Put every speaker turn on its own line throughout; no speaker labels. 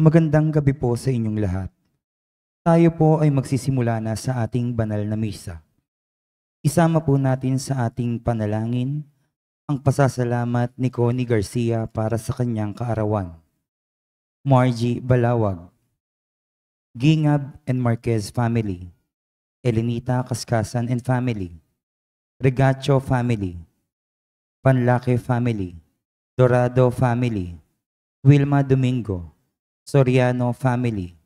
Magandang gabi po sa inyong lahat. Tayo po ay magsisimula na sa ating banal na misa. Isama po natin sa ating panalangin ang pasasalamat ni Connie Garcia para sa kanyang kaarawan. Margie Balawag, Gingab and Marquez family, Elenita Kaskasan and family, Regacho family, Panlake family, Dorado family, Wilma Domingo, Soriano family,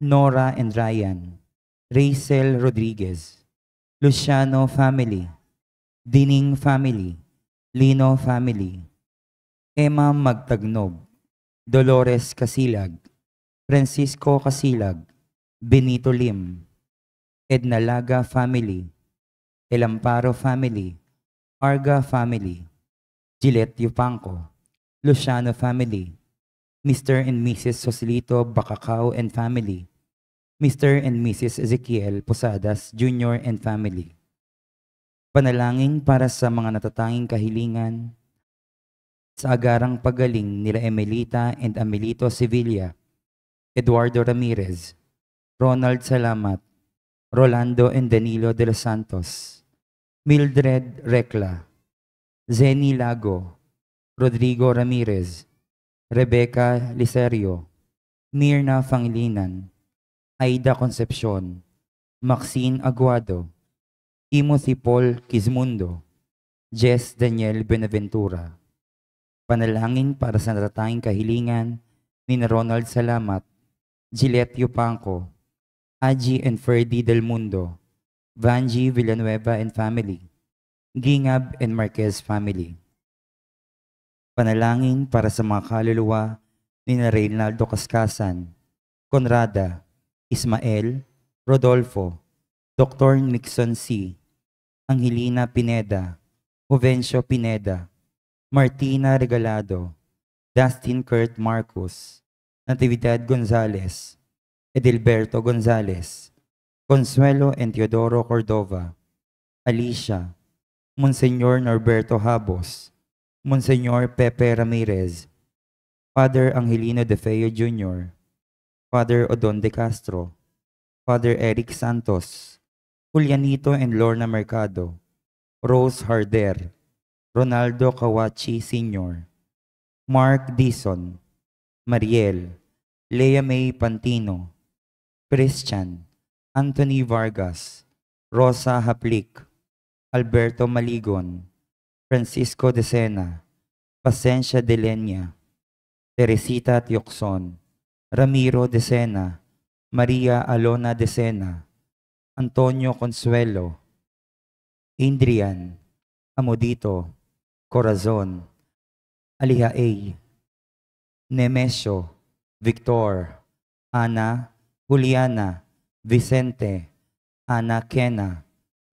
Nora and Ryan, Rachel Rodriguez, Luciano family, Dining family, Lino family, Emma Magtagnog, Dolores Casilag, Francisco Casilag, Benito Lim, Edna Laga family, El Amparo family, Arga family, Gillette Yupanco, Luciano family, Mr. and Mrs. Sosilito Bacacao and family, Mr. and Mrs. Ezekiel Posadas Jr. and family. Panalangin para sa mga natatanging kahilingan sa agarang pagaling nila Emelita and Amelito Sevilla, Eduardo Ramirez, Ronald Salamat, Rolando and Danilo de los Santos, Mildred Recla, Zeni Lago, Rodrigo Ramirez, Rebecca Liserio, Mirna Fangilinan, Aida Concepcion, Maxine Aguado, Timothy Paul Quizmundo, Jess Daniel Benaventura. Panalangin para sa natatanging kahilingan ni Ronald Salamat, Gillette Yupanco, Haji and Ferdy Del Mundo, Vanji Villanueva and family, Gingab and Marquez family. Panalangin para sa mga kaluluwa ni Reynaldo Kaskasan, Conrada, Ismael, Rodolfo, Dr. Nixon C., Angelina Pineda, Jovencio Pineda, Martina Regalado, Dustin Kurt Marcos, Natividad Gonzales, Edilberto Gonzales, Consuelo and Teodoro Cordova, Alicia, Monseñor Norberto Habos, Monseñor Pepe Ramirez, Father Angelino De Feo Jr., Father Odon De Castro, Father Eric Santos, Julianito and Lorna Mercado, Rose Harder, Ronaldo Kawachi Sr., Mark Dison, Mariel, Lea May Pantino, Christian, Anthony Vargas, Rosa Haplik, Alberto Maligon, Francisco de Sena, Pasencia de Lenya, Teresita Tiocson, Ramiro de Sena, Maria Alona de Sena, Antonio Consuelo, Indrian, Amodito, Corazon, Alihaey, Nemesio, Victor, Ana, Juliana, Vicente, Ana Kena,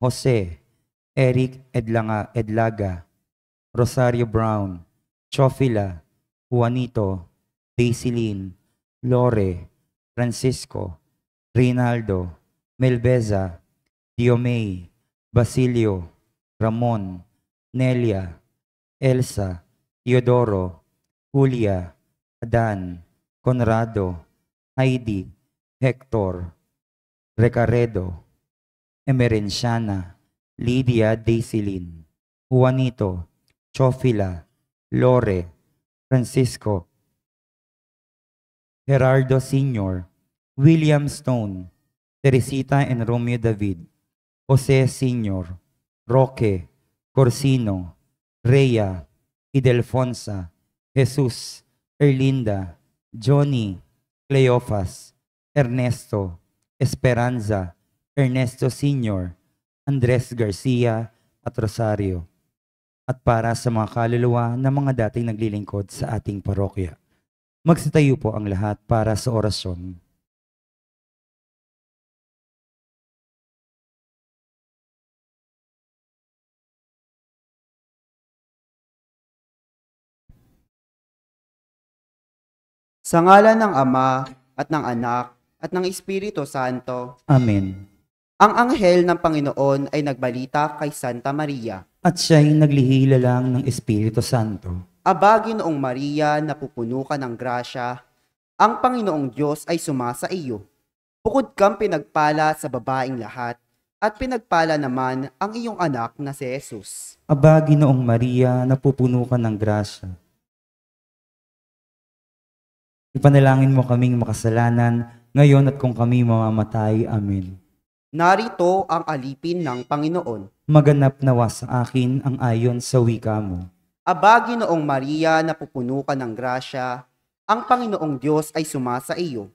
Jose, Eric Edlaga, Rosario Brown, Chofila, Juanito, Daisilin, Lore, Francisco, Rinaldo, Melbeza, Diomey, Basilio, Ramon, Nelia, Elsa, Teodoro, Julia, Adan, Conrado, Heidi, Hector, Recaredo, Emerenciana, Lydia Daisilin, Juanito, Chofila, Lore, Francisco, Gerardo Sr., William Stone, Teresita and Romeo David, Jose Sr., Roque, Corsino, Rhea, Idelfonsa, Jesus, Erlinda, Johnny, Cleofas, Ernesto, Esperanza, Ernesto Sr., Andres Garcia at Rosario. At para sa mga kaluluwa na mga dating naglilingkod sa ating parokya. Magsitayo po ang lahat para sa orasyon.
Sa ngalan ng Ama at ng Anak at ng Espiritu Santo.
Amen.
Ang anghel ng Panginoon ay nagbalita kay Santa Maria.
At siya'y naglihila lang ng Espiritu Santo.
Aba, Ginoong Maria, napupuno ka ng grasya, Ang Panginoong Diyos ay sumasa iyo. Bukod kang pinagpala sa babaeng lahat, at pinagpala naman ang iyong anak na si Jesus.
Aba, Ginoong Maria, napupuno ka ng grasya. Ipanalangin mo kaming makasalanan, ngayon at kung kami mamamatay. Amen.
Narito ang alipin ng Panginoon.
Maganap nawa sa akin ang ayon sa wika mo.
Aba, Ginoong Maria, napupuno ka ng grasya, ang Panginoong Diyos ay sumasa iyo.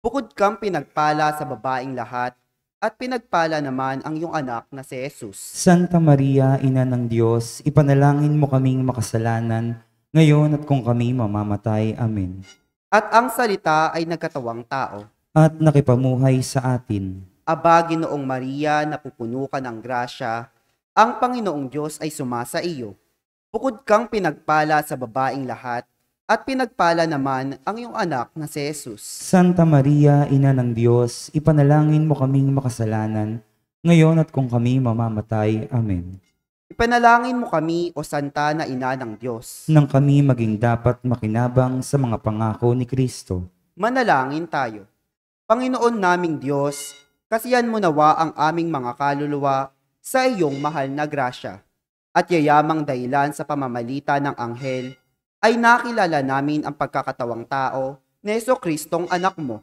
Bukod kang pinagpala sa babaeng lahat, at pinagpala naman ang iyong anak na si Jesus.
Santa Maria, Ina ng Diyos, ipanalangin mo kaming makasalanan, ngayon at kung kami mamamatay. Amen.
At ang salita ay nagkatawang tao.
At nakipamuhay sa atin.
Aba, Ginoong Maria, napupuno ka ng grasya, ang Panginoong Diyos ay sumasa iyo. Bukod kang pinagpala sa babaeng lahat, at pinagpala naman ang iyong anak na si Jesus.
Santa Maria, Ina ng Diyos, ipanalangin mo kaming makasalanan, ngayon at kung kami mamamatay. Amen.
Ipanalangin mo kami, o Santa na Ina ng Diyos.
Nang kami maging dapat makinabang sa mga pangako ni Kristo.
Manalangin tayo. Panginoon naming Diyos, kasiyan mo nawa ang aming mga kaluluwa sa iyong mahal na grasya. At yayamang dahilan sa pamamalita ng anghel, ay nakilala namin ang pagkakatawang tao na Jesucristong anak mo.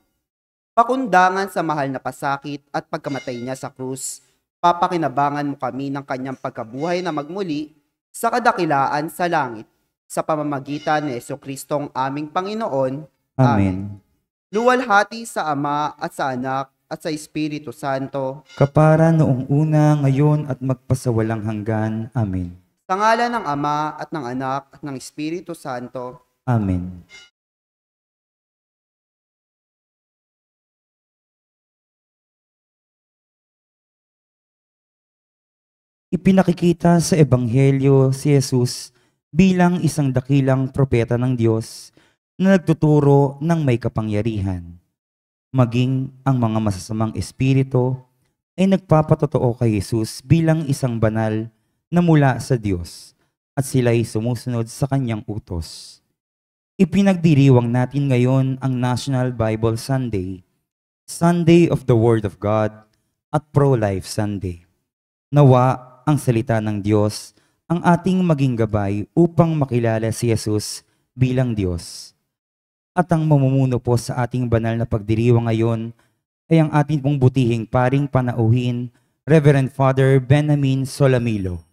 Pakundangan sa mahal na pasakit at pagkamatay niya sa krus, papakinabangan mo kami ng kanyang pagkabuhay na magmuli sa kadakilaan sa langit, sa pamamagitan ni Jesucristong aming Panginoon.
Amen.
Luwalhati sa Ama at sa Anak at sa Espiritu Santo,
Kapara noong una, ngayon at magpasawalang hanggan. Amen.
sa ngalan ng Ama at ng Anak at ng Espiritu Santo.
Amen. Ipinakikita sa Ebanghelyo si Jesus bilang isang dakilang propeta ng Diyos na nagtuturo ng may kapangyarihan. Maging ang mga masasamang espiritu ay nagpapatotoo kay Jesus bilang isang banal na mula sa Diyos at sila'y sumusunod sa kanyang utos. Ipinagdiriwang natin ngayon ang National Bible Sunday, Sunday of the Word of God at Pro-Life Sunday. Nawa ang salita ng Diyos ang ating maging gabay upang makilala si Jesus bilang Diyos. At ang mamumuno po sa ating banal na pagdiriwang ngayon ay ang ating pong butihing paring panauhin, Reverend Father Benjamin Solamilo.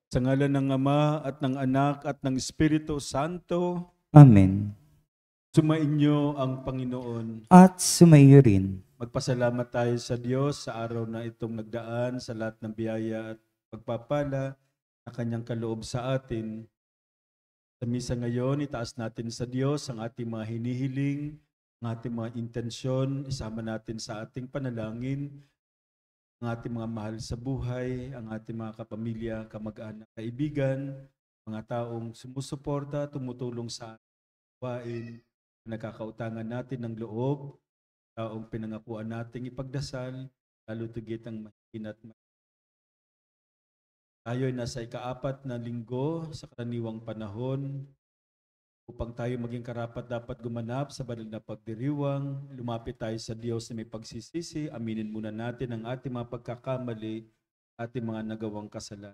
Sa ngalan ng Ama at ng Anak at ng Espiritu Santo,
Amen.
sumainyo ang Panginoon.
At sumaiyo rin.
Magpasalamat tayo sa Diyos sa araw na itong nagdaan sa lahat ng biyaya at pagpapala na Kanyang kaloob sa atin. Sa misa ngayon, itaas natin sa Diyos ang ating mga hinihiling, ang ating mga intensyon, isama natin sa ating panalangin, ang ating mga mahal sa buhay, ang ating mga kapamilya, kamag-anak, kaibigan, mga taong sumusuporta, tumutulong sa ating nagkakautangan natin ng loob, taong pinangakuan nating ipagdasal, lalo tigit ang mahinat. Tayo ay nasa ika-4 na linggo sa karaniwang panahon upang tayo maging karapat dapat gumanap sa banal na pagdiriwang. Lumapit tayo sa Diyos na may pagsisisi. Aminin muna natin ang ating mga pagkakamali, ating mga nagawang kasalanan.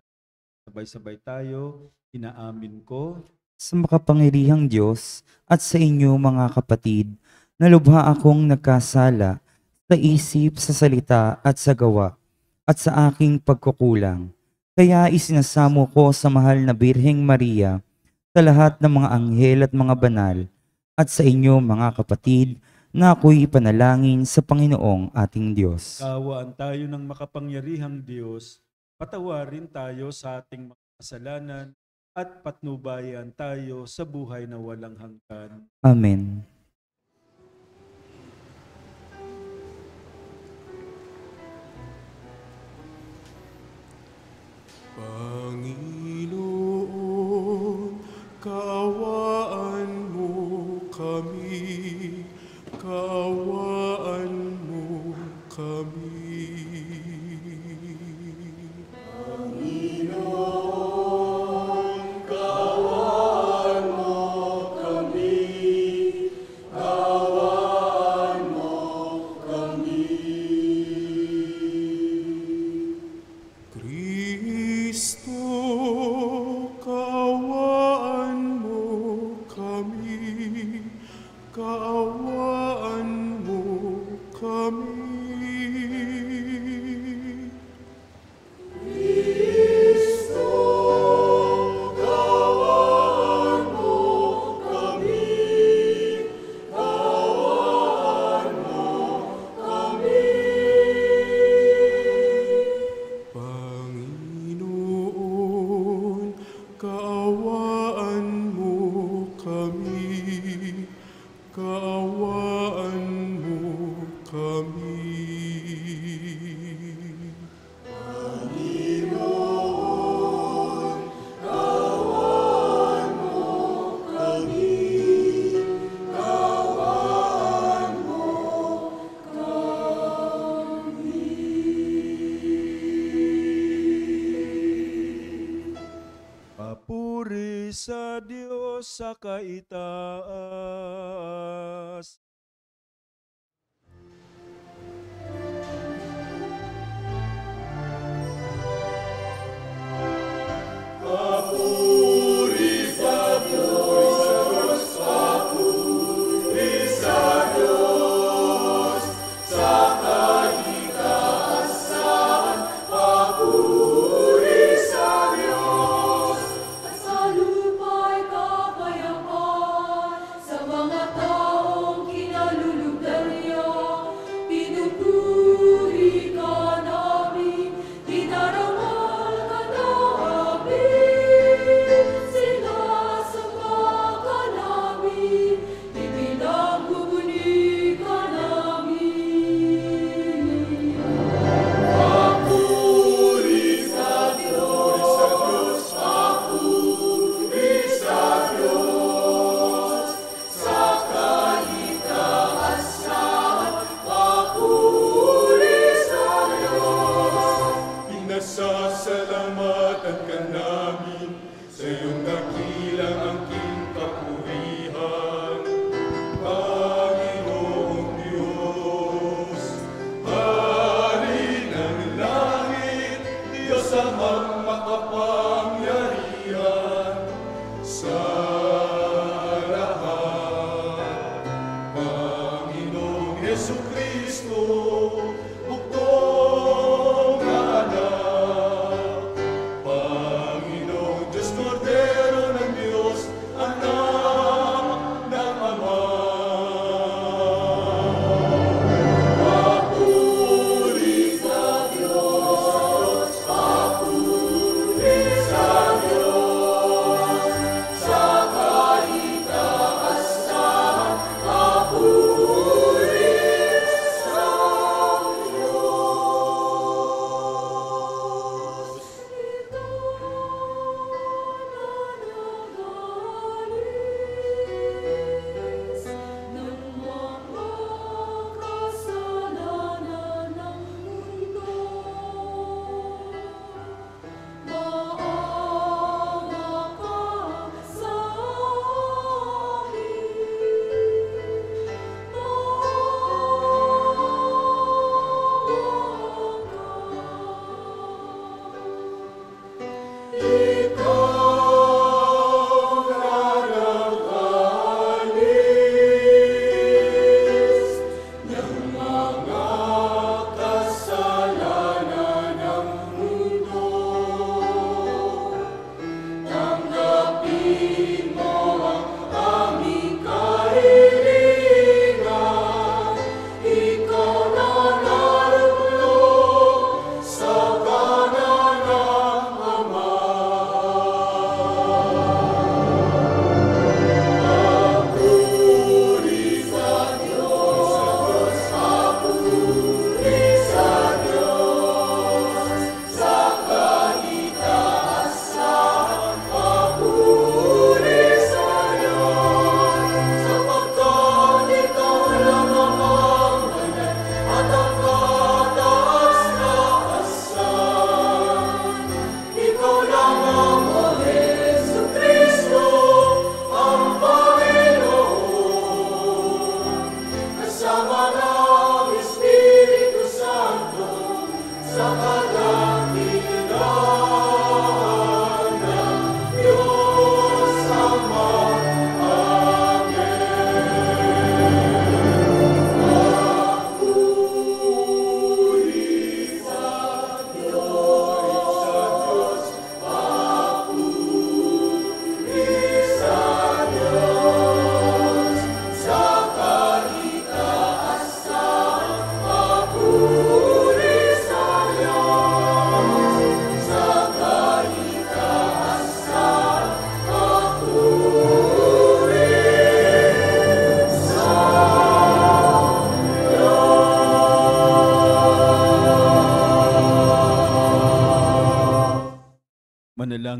Sabay-sabay tayo, inaamin ko
Sa makapangyarihang Diyos at sa inyo mga kapatid, na lubha akong nagkasala sa isip, sa salita at sa gawa, at sa aking pagkukulang. Kaya isinasamo ko sa mahal na Birheng Maria, sa lahat ng mga anghel at mga banal, at sa inyo mga kapatid, na ako'y ipanalangin sa Panginoong ating Diyos.
kaawaan tayo ng makapangyarihang Diyos, patawarin tayo sa ating mga kasalanan at patnubayan tayo sa buhay na walang hanggan.
Amen.
Panginoon, kaawaan mo kami, kaawaan mo kami. Kristo, kaawaan mo kami, kaawaan mo kami. Panginoon, kaawaan mo kami, kaawaan mo kami.
Papuri sa Diyos sa kaitaas.
Sa lupa'y kapayapaan, sa mga tao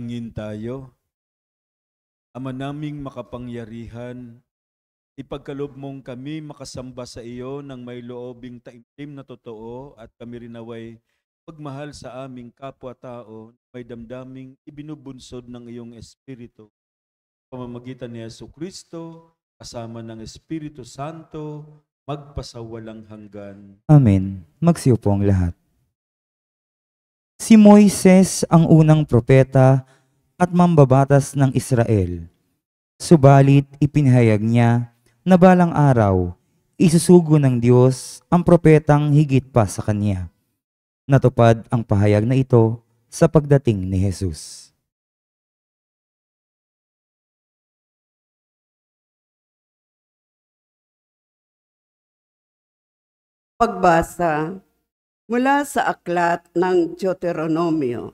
Manalangin tayo. Ama naming makapangyarihan, ipagkaloob mong kami makasamba sa iyo ng may loobing taimtim na totoo at kami rin naway pagmahal sa aming kapwa-tao, may damdaming ibinubunsod ng iyong Espiritu. Pamamagitan ni Jesucristo, kasama ng Espiritu Santo, magpasawalang hanggan.
Amen. Magsiupo ang lahat. Si Moises ang unang propeta at mambabatas ng Israel. Subalit ipinahayag niya na balang araw, isusugo ng Diyos ang propetang higit pa sa kanya. Natupad ang pahayag na ito sa pagdating ni Jesus.
Pagbasa mula sa aklat ng Deuteronomio.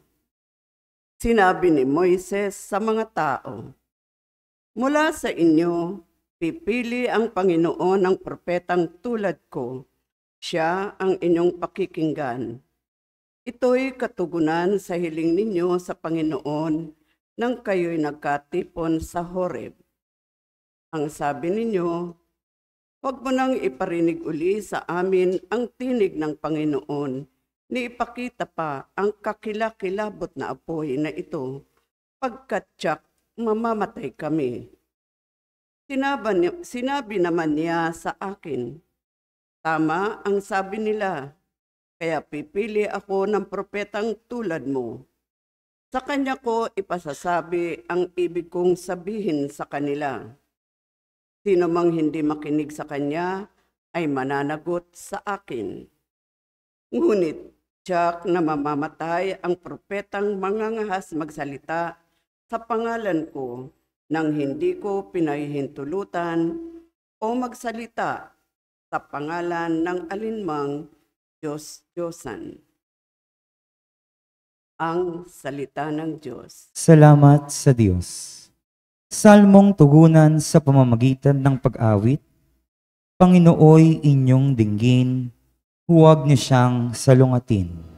Sinabi ni Moises sa mga tao, "Mula sa inyo, pipili ang Panginoon ng propetang tulad ko. Siya ang inyong pakikinggan. Ito'y katugunan sa hiling ninyo sa Panginoon nang kayo'y nagkatipon sa Horeb. Ang sabi ninyo, huwag mo nang iparinig uli sa amin ang tinig ng Panginoon, ni ipakita pa ang kakilakilabot na apoy na ito, pagkat tiyak mamamatay kami." Sinabi naman niya sa akin, "Tama ang sabi nila, kaya pipili ako ng propetang tulad mo. Sa kanya ko ipasasabi ang ibig kong sabihin sa kanila. Sino mang hindi makinig sa kanya ay mananagot sa akin. Ngunit tiyak na mamamatay ang propetang mangangahas magsalita sa pangalan ko nang hindi ko pinahihintulutan o magsalita sa pangalan ng alinmang Diyos-Diyosan." Ang salita ng Diyos.
Salamat sa Diyos. Salmong tugunan sa pamamagitan ng pag-awit. Panginooy inyong dinggin, huwag niyo siyang salungatin.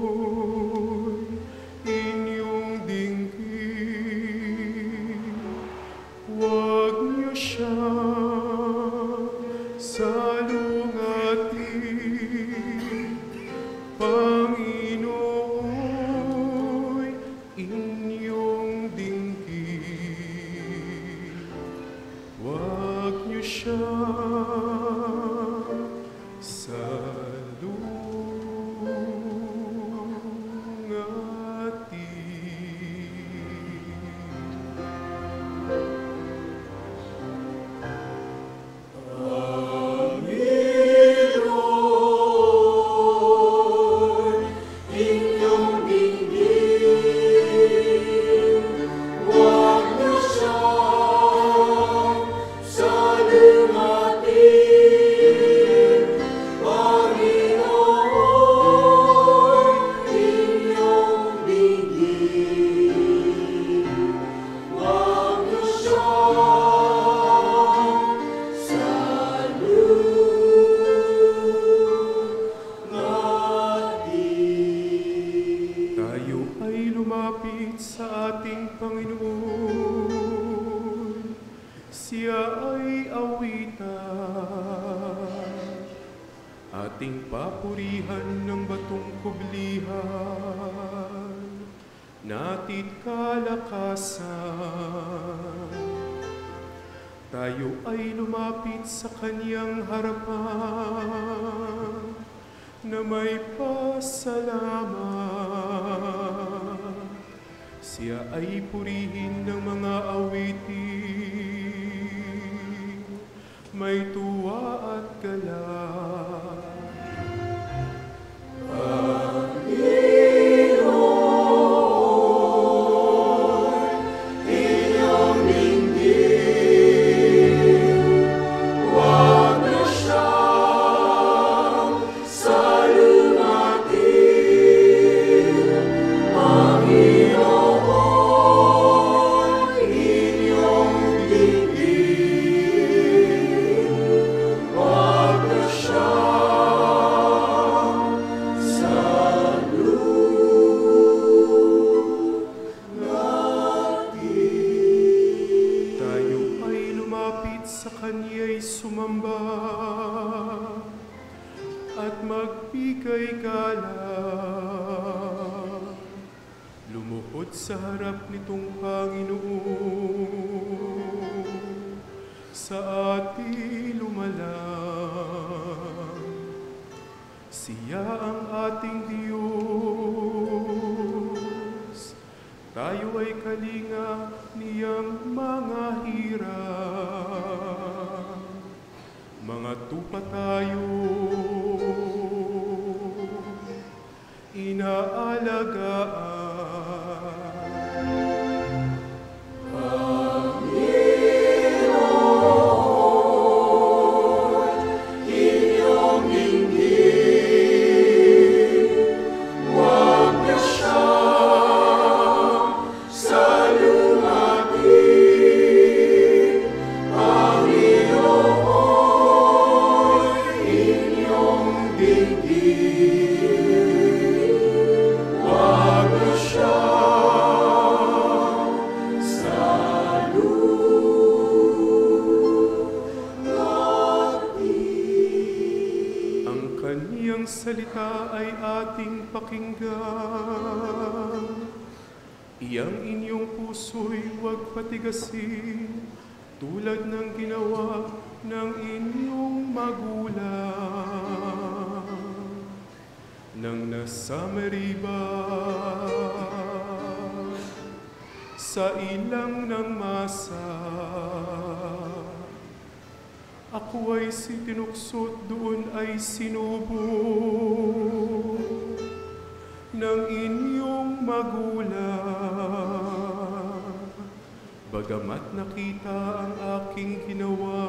Panginoon, inyong dinggin, huwag niyo siyang salungatin. Panginoon, inyong dinggin, huwag niyo siyang ating papurihan ng batong kublihan, natit kalakasan. Tayo ay lumapit sa kanyang harapan na may pasalamat. Siya ay purihin ng mga awitin, may tuwa at galak.
Huwag niyo siyang
magbigay galak. Lumuhod sa harap nitong Panginoon, sa ating lumalang. Siya ang ating Diyos, tayo ay kalinga niyang mga hirap. Mga tupa tayo, inaalagaan. Kaniyang salita ay ating pakinggan. Iyang inyong puso'y huwag patigasin, tulad ng ginawa ng inyong magulang. Nang nasa Meriba, sa ilang ng masa, ako ay tinuksot, doon ay sinubo ng inyong magulang. Bagamat nakita ang aking ginawa,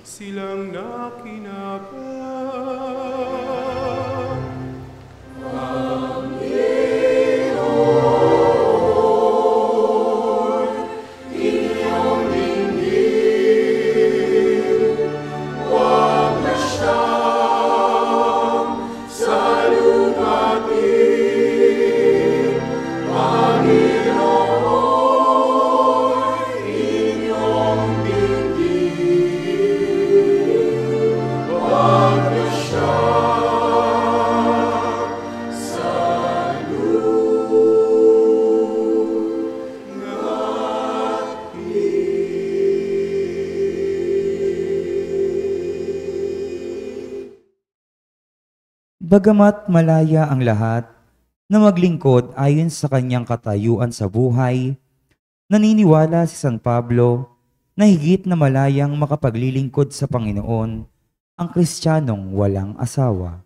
silang nakinabang.
Bagamat malaya ang lahat na maglingkod ayon sa kanyang katayuan sa buhay, naniniwala si San Pablo na higit na malayang makapaglilingkod sa Panginoon ang Kristiyanong walang asawa.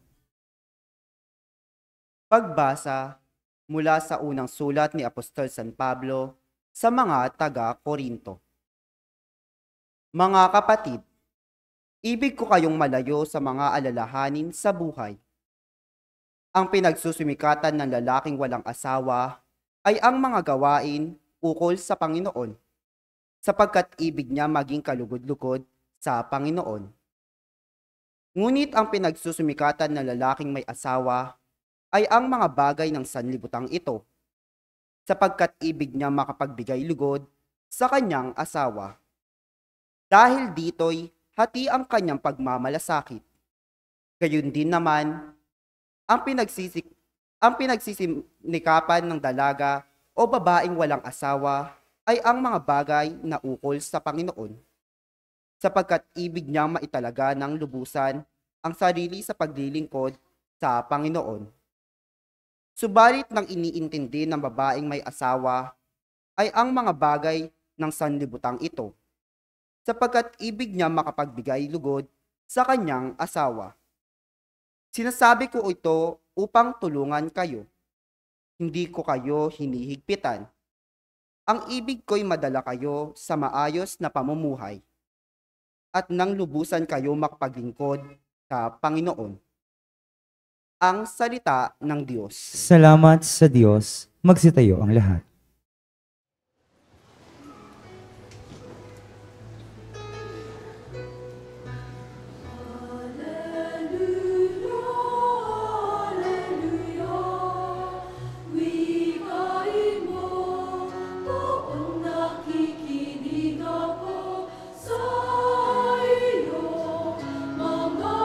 Pagbasa mula sa unang sulat ni Apostol San Pablo sa mga taga-Korinto. Mga kapatid, ibig ko kayong malayo sa mga alalahanin sa buhay. Ang pinagsusumikatan ng lalaking walang asawa ay ang mga gawain ukol sa Panginoon, sapagkat ibig niya maging kalugod-lugod sa Panginoon. Ngunit ang pinagsusumikatan ng lalaking may asawa ay ang mga bagay ng sanlibutan ito, sapagkat ibig niya makapagbigay lugod sa kanyang asawa. Dahil dito'y hati ang kanyang pagmamalasakit. Gayon din naman, ang pinagsisinikapan ng dalaga o babaeng walang asawa ay ang mga bagay na ukol sa Panginoon, sapagkat ibig niyang maitalaga ng lubusan ang sarili sa paglilingkod sa Panginoon. Subalit nang iniintindi ng babaeng may asawa ay ang mga bagay ng sanlibutan ito, sapagkat ibig niya makapagbigay lugod sa kanyang asawa. Sinasabi ko ito upang tulungan kayo. Hindi ko kayo hinihigpitan. Ang ibig ko'y madala kayo sa maayos na pamumuhay at nang lubusan kayo makapaglingkod sa Panginoon. Ang salita ng Diyos.
Salamat sa Diyos. Magsitayo ang lahat.
Mga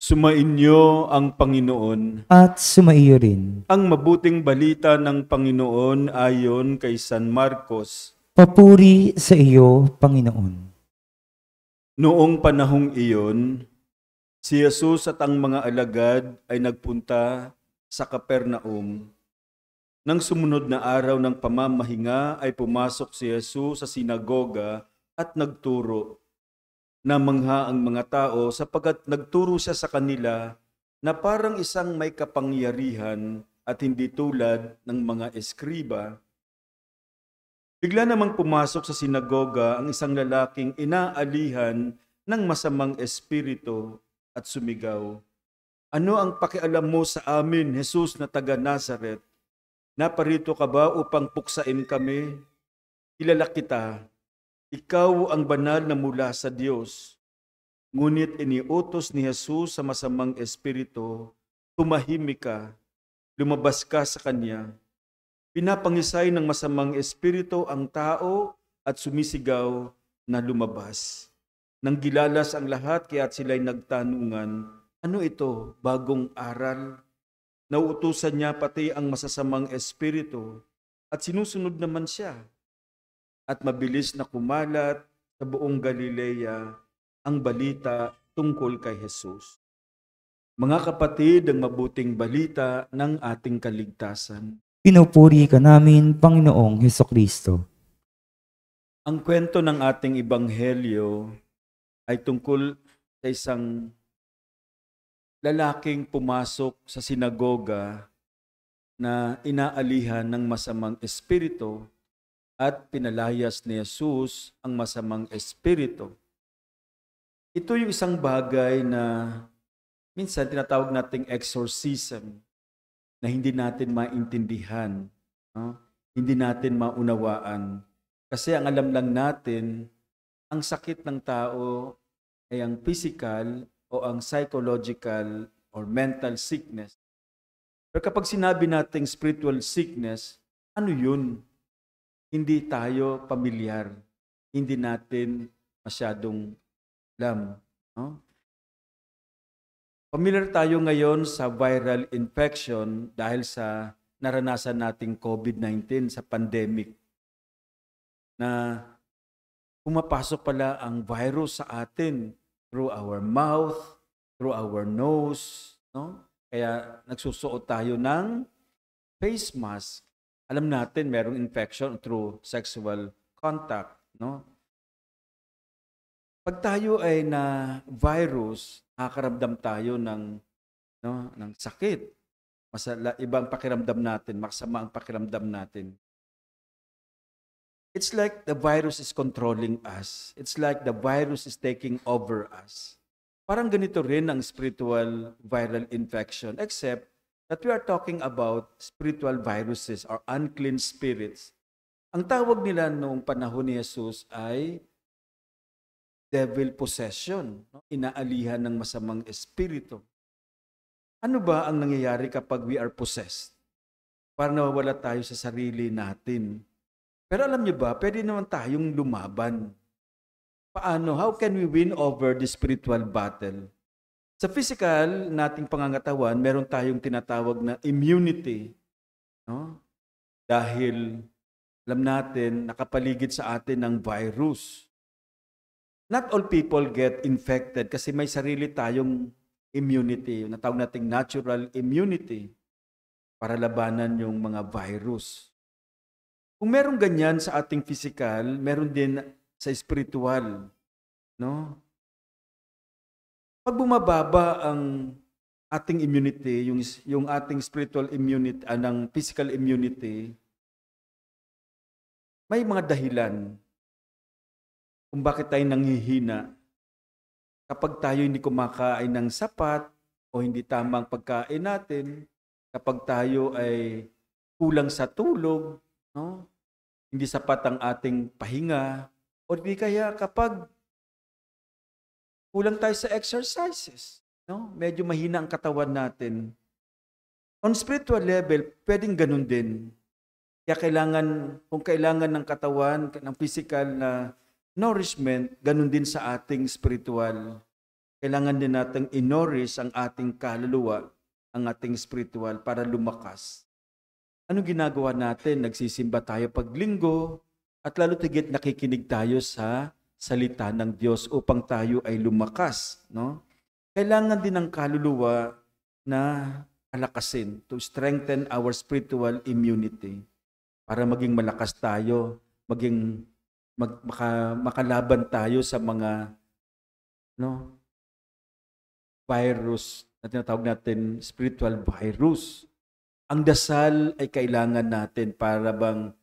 Sumainyo ang Panginoon.
At sumaiyo rin.
Ang mabuting balita ng Panginoon ayon kay San Marcos.
Papuri sa iyo, Panginoon.
Noong panahong iyon, si Jesus at ang mga alagad ay nagpunta sa Capernaum. Nang sumunod na araw ng pamamahinga ay pumasok si Jesus sa sinagoga at nagturo. Namangha ang mga tao sapagkat nagturo siya sa kanila na parang isang may kapangyarihan at hindi tulad ng mga eskriba. Bigla namang pumasok sa sinagoga ang isang lalaking inaalihan ng masamang espiritu at sumigaw, "Ano ang pakialam mo sa amin, Jesus na taga Nazaret? Naparito ka ba upang puksain kami? Kilala kita. Ikaw ang banal na mula sa Diyos." Ngunit iniutos ni Jesus sa masamang espiritu, "Tumahimik ka, lumabas ka sa kanya." Pinapangisay ng masamang espiritu ang tao at sumisigaw na lumabas. Nang gilalas ang lahat kaya't sila'y nagtanungan, "Ano ito, bagong aral?" Nauutusan niya pati ang masasamang espiritu at sinusunod naman siya. At mabilis na kumalat sa buong Galilea ang balita tungkol kay Jesus. Mga kapatid, ang mabuting balita ng ating kaligtasan.
Pinupuri ka namin, Panginoong Hesukristo.
Ang kwento ng ating ebanghelyo ay tungkol sa isang lalaking pumasok sa sinagoga na inaalihan ng masamang espiritu at pinalayas ni Jesus ang masamang espiritu. Ito yung isang bagay na minsan tinatawag nating exorcism na hindi natin maintindihan, no? Hindi natin maunawaan. Kasi ang alam lang natin, ang sakit ng tao ay ang physical o ang psychological or mental sickness. Pero kapag sinabi nating spiritual sickness, ano yun? Hindi tayo pamilyar. Hindi natin masyadong alam. No? Familiar tayo ngayon sa viral infection dahil sa naranasan nating COVID-19 sa pandemic. Na pumapasok pala ang virus sa atin through our mouth, through our nose, no? Kaya nagsusuot tayo ng face mask. Alam natin merong infection through sexual contact, no? Pag tayo ay na virus, nakakaramdam tayo ng sakit. Ibang pakiramdam natin, masama ang pakiramdam natin. It's like the virus is controlling us. It's like the virus is taking over us. Parang ganito rin ang spiritual viral infection, except that we are talking about spiritual viruses or unclean spirits. Ang tawag nila noong panahon ni Jesus ay devil possession, no? Inaalihan ng masamang espiritu. Ano ba ang nangyayari kapag we are possessed? Para nawawala tayo sa sarili natin. Pero alam niyo ba, pwede naman tayong lumaban. Paano? How can we win over the spiritual battle? Sa physical nating pangangatawan, meron tayong tinatawag na immunity. No? Dahil alam natin, nakapaligid sa atin ng virus. Not all people get infected kasi may sarili tayong immunity. Natawag nating natural immunity para labanan yung mga virus. Kung meron ganyan sa ating physical, meron din sa spiritual, no? Pag bumababa ang ating immunity, yung ating spiritual immunity, ng physical immunity, may mga dahilan kung bakit tayo nanghihina. Kapag tayo hindi kumakain ng sapat o hindi tamang pagkain natin, kapag tayo ay kulang sa tulog, no? Hindi sapat ang ating pahinga, o di kaya kapag kulang tayo sa exercises, no? Medyo mahina ang katawan natin. On spiritual level, pwedeng ganun din. Kaya kung kailangan ng katawan, ng physical na nourishment, ganun din sa ating spiritual. kailangan din nating inourish ang ating kaluluwa, ang ating spiritual para lumakas. Ano ginagawa natin? Nagsisimba tayo paglinggo at lalo tigit nakikinig tayo sa salita ng Diyos upang tayo ay lumakas. No? Kailangan din ng kaluluwa na alakasin to strengthen our spiritual immunity para maging malakas tayo, makalaban tayo sa mga virus na tinatawag natin spiritual virus. Ang dasal ay kailangan natin para bang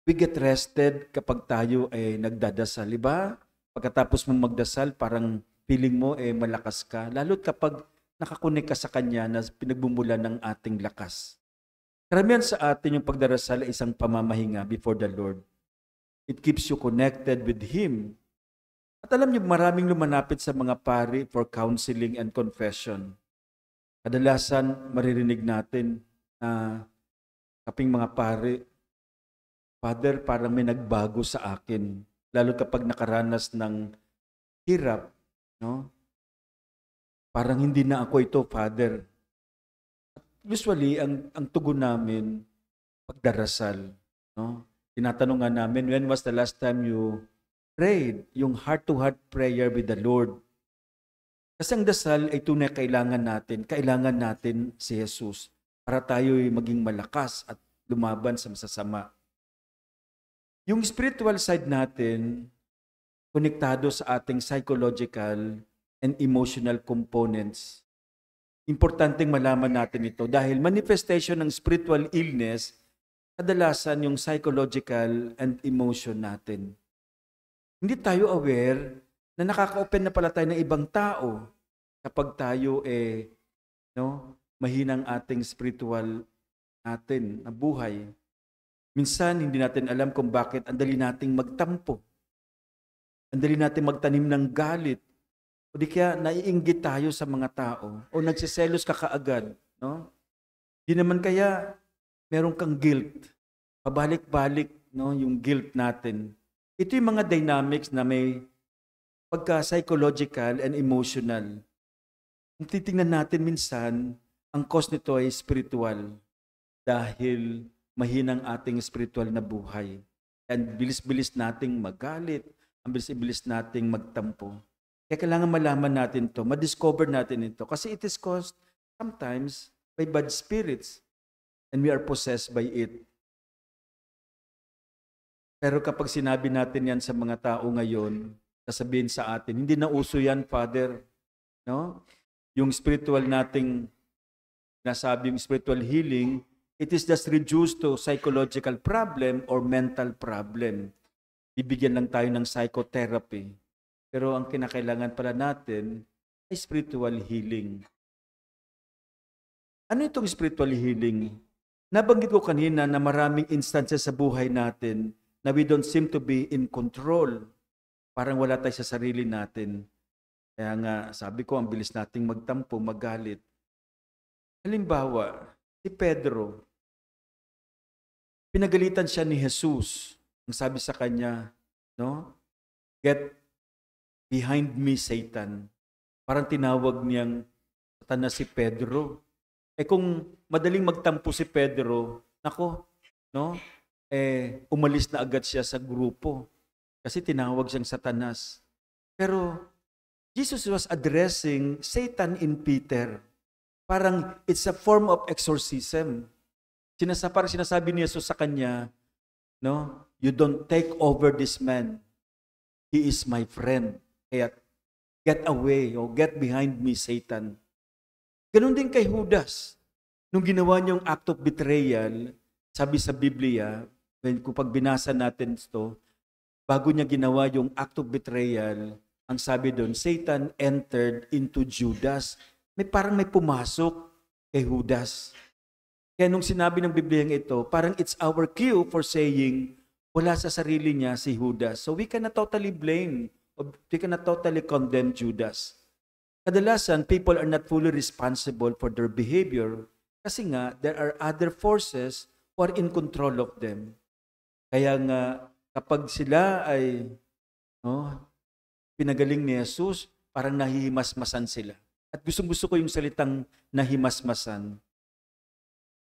we get rested kapag tayo ay nagdadasal. Diba? Pagkatapos mong magdasal, parang feeling mo malakas ka. Lalo kapag nakakunik ka sa Kanya na pinagbumulan ng ating lakas. Karamihan sa atin yung pagdarasal ay isang pamamahinga before the Lord. It keeps you connected with Him. At alam niyo, maraming lumalapit sa mga pari for counseling and confession. Kadalasan, maririnig natin na kaping mga pari, Father, parang may nagbago sa akin. Lalo kapag nakaranas ng hirap, no? Parang hindi na ako ito, Father. Usually, ang tugon namin, pagdarasal. No? Tinatanong nga namin, when was the last time you prayed? Yung heart-to-heart prayer with the Lord. Kasi ang dasal ay tunay kailangan natin si Jesus para tayo ay maging malakas at lumaban sa masasama. Yung spiritual side natin, konektado sa ating psychological and emotional components. Importanteng malaman natin ito dahil manifestation ng spiritual illness, kadalasan yung psychological and emotion natin. Hindi tayo aware na nakaka-open na pala tayo ng ibang tao kapag tayo mahinang ating spiritual natin na buhay. Minsan, hindi natin alam kung bakit ang dali nating magtampo. Ang dali nating magtanim ng galit. O di kaya naiinggit tayo sa mga tao. O nagsiselos ka kaagad. No? Di naman kaya meron kang guilt. Pabalik-balik yung guilt natin. Ito yung mga dynamics na may pagka-psychological and emotional. Kung titingnan natin minsan, ang cause nito ay spiritual. Dahil mahinang ating spiritual na buhay. And bilis-bilis nating magalit, ang bilis-bilis nating magtampo. Kaya kailangan malaman natin ito, madiscover natin ito. Kasi it is caused sometimes by bad spirits and we are possessed by it. Pero kapag sinabi natin yan sa mga tao ngayon, sasabihin sa atin, hindi na uso yan, Father. No? Yung spiritual nating nasabi, yung spiritual healing, it is just reduced to psychological problem or mental problem. Bibigyan lang tayo ng psychotherapy. Pero ang kinakailangan pala natin ay spiritual healing. Ano itong spiritual healing? Nabanggit ko kanina na maraming instances sa buhay natin na we don't seem to be in control. Parang wala tayo sa sarili natin. Kaya nga, sabi ko, ang bilis nating magtampo, magalit. Halimbawa, si Pedro, pinagalitan siya ni Jesus. Ang sabi sa kanya, get behind me, Satan. Parang tinawag niyang Satanas si Pedro. Kung madaling magtampo si Pedro, umalis na agad siya sa grupo. Kasi tinawag siyang Satanas. Pero Jesus was addressing Satan in Peter. Parang it's a form of exorcism. Parang sinasabi ni Jesus sa kanya, you don't take over this man. He is my friend. Kaya get away o get behind me, Satan. Ganon din kay Judas. Nung ginawa niyang act of betrayal, sabi sa Biblia, kung pag binasa natin ito, bago niya ginawa yung act of betrayal, ang sabi doon, Satan entered into Judas. Parang may pumasok kay Judas. Kaya nung sinabi ng Biblia ito, parang it's our cue for saying, wala sa sarili niya si Judas. So we cannot totally blame, we cannot totally condemn Judas. Kadalasan, people are not fully responsible for their behavior kasi nga, there are other forces who are in control of them. Kaya nga, kapag sila ay pinagaling ni Jesus, parang nahihimasmasan sila. At gustong-gusto ko yung salitang nahimasmasan.